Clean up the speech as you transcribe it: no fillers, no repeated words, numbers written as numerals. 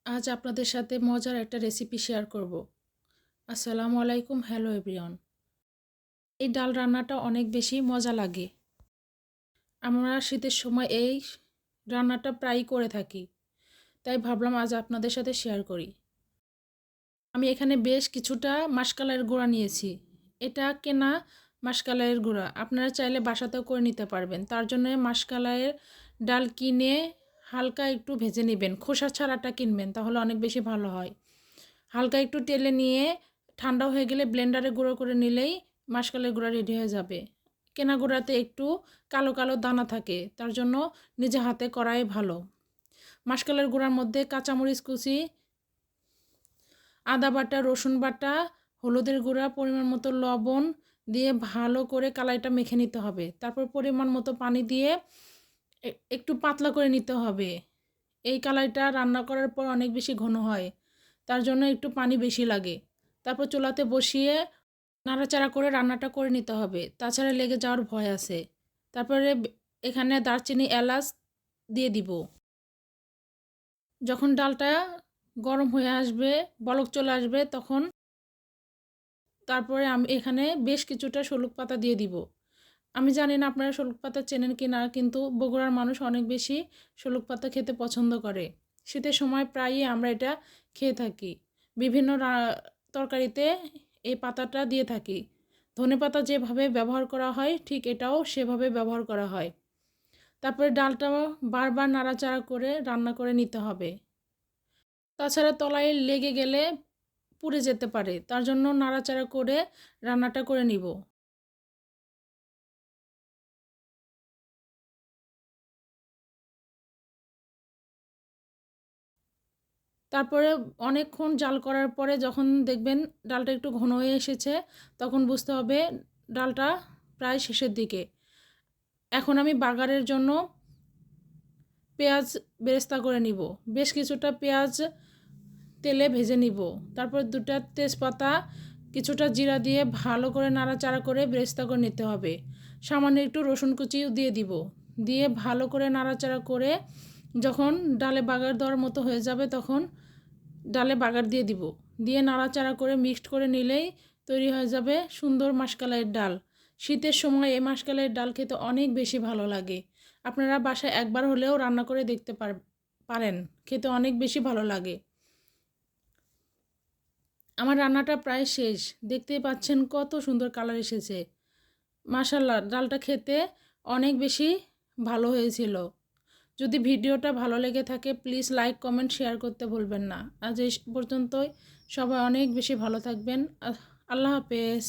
আজ আপনাদের সাথে মজার একটা রেসিপি শেয়ার করব। আসসালামু আলাইকুম, হ্যালো এভরিওয়ান। এই ডাল রান্নাটা অনেক বেশি মজা লাগে। আমরা শীতের সময় এই রান্নাটা প্রায়ই করে থাকি, তাই ভাবলাম আজ আপনাদের সাথে শেয়ার করি। আমি এখানে বেশ কিছুটা মাসকালাইয়ের গুঁড়া নিয়েছি। এটা কেনা মাসকালাইয়ের গুঁড়া, আপনারা চাইলে বাসাতেও করে নিতে পারবেন। তার জন্য মাসকালাইয়ের ডাল কিনে হালকা একটু ভেজে নেবেন, খোসা ছাড়াটা কিনবেন, তাহলে অনেক বেশি ভালো হয়। হালকা একটু তেলে নিয়ে ঠান্ডা হয়ে গেলে ব্লেন্ডারে গুঁড়ো করে নিলেই মাসকালের গুঁড়া রেডি হয়ে যাবে। কেনা গুঁড়াতে একটু কালো কালো দানা থাকে, তার জন্য নিজে হাতে করাই ভালো। মাসকালের গুঁড়ার মধ্যে কাঁচামরিচ কুচি, আদা বাটা, রসুন বাটা, হলুদের গুঁড়া, পরিমাণ মতো লবণ দিয়ে ভালো করে কালাইটা মেখে নিতে হবে। তারপর পরিমাণ মতো পানি দিয়ে একটু পাতলা করে নিতে হবে। এই কালাইটা রান্না করার পর অনেক বেশি ঘন হয়, তার জন্য একটু পানি বেশি লাগে। তারপর চুলাতে বসিয়ে নাড়াচাড়া করে রান্নাটা করে নিতে হবে, তাছাড়া লেগে যাওয়ার ভয় আছে। তারপরে এখানে দারচিনি, এলাচ দিয়ে দিব। যখন ডালটা গরম হয়ে আসবে, বলক চলে আসবে, তখন তারপরে আমি এখানে বেশ কিছুটা শলুক পাতা দিয়ে দিব। আমি জানি না আপনারা শলুক পাতা চেনেন কি না, কিন্তু বগুড়ার মানুষ অনেক বেশি শলুক পাতা খেতে পছন্দ করে। শীতের সময় প্রায়ই আমরা এটা খেয়ে থাকি। বিভিন্ন তরকারিতে এই পাতাটা দিয়ে থাকি। ধনেপাতা যেভাবে ব্যবহার করা হয়, ঠিক এটাও সেভাবে ব্যবহার করা হয়। তারপরে ডালটা বারবার নাড়াচাড়া করে রান্না করে নিতে হবে। তাছাড়া তলায় লেগে গেলে পুড়ে যেতে পারে, তার জন্য নাড়াচাড়া করে রান্নাটা করে নিব। তারপরে অনেকক্ষণ জাল করার পরে যখন দেখবেন ডালটা একটু ঘন হয়ে এসেছে, তখন বুঝতে হবে ডালটা প্রায় শেষের দিকে। এখন আমি বাগারের জন্য পেঁয়াজ বেরেস্তা করে নিব। বেশ কিছুটা পেঁয়াজ তেলে ভেজে নিব। তারপর দুটা তেজপাতা, কিছুটা জিরা দিয়ে ভালো করে নাড়াচাড়া করে বেরেস্তা করে নিতে হবে। সামান্য একটু রসুন কুচিও দিয়ে দিব। দিয়ে ভালো করে নাড়াচাড়া করে যখন ডালে বাগার দেওয়ার মতো হয়ে যাবে, তখন ডালে বাগার দিয়ে দিব। দিয়ে নাড়াচাড়া করে মিক্সড করে নিলেই তৈরি হয়ে যাবে সুন্দর মাসকালাইয়ের ডাল। শীতের সময় এই মাসকালাইয়ের ডাল খেতে অনেক বেশি ভালো লাগে। আপনারা বাসায় একবার হলেও রান্না করে দেখতে পারেন, খেতে অনেক বেশি ভালো লাগে। আমার রান্নাটা প্রায় শেষ, দেখতেই পাচ্ছেন কত সুন্দর কালার এসেছে। মাশাল্লাহ, ডালটা খেতে অনেক বেশি ভালো হয়েছিল। যদি ভিডিওটা ভালো লেগে থাকে, প্লিজ লাইক, কমেন্ট, শেয়ার করতে ভুলবেন না। আজ এই পর্যন্তই। সবাই অনেক বেশি ভালো থাকবেন। আল্লাহ হাফেজ।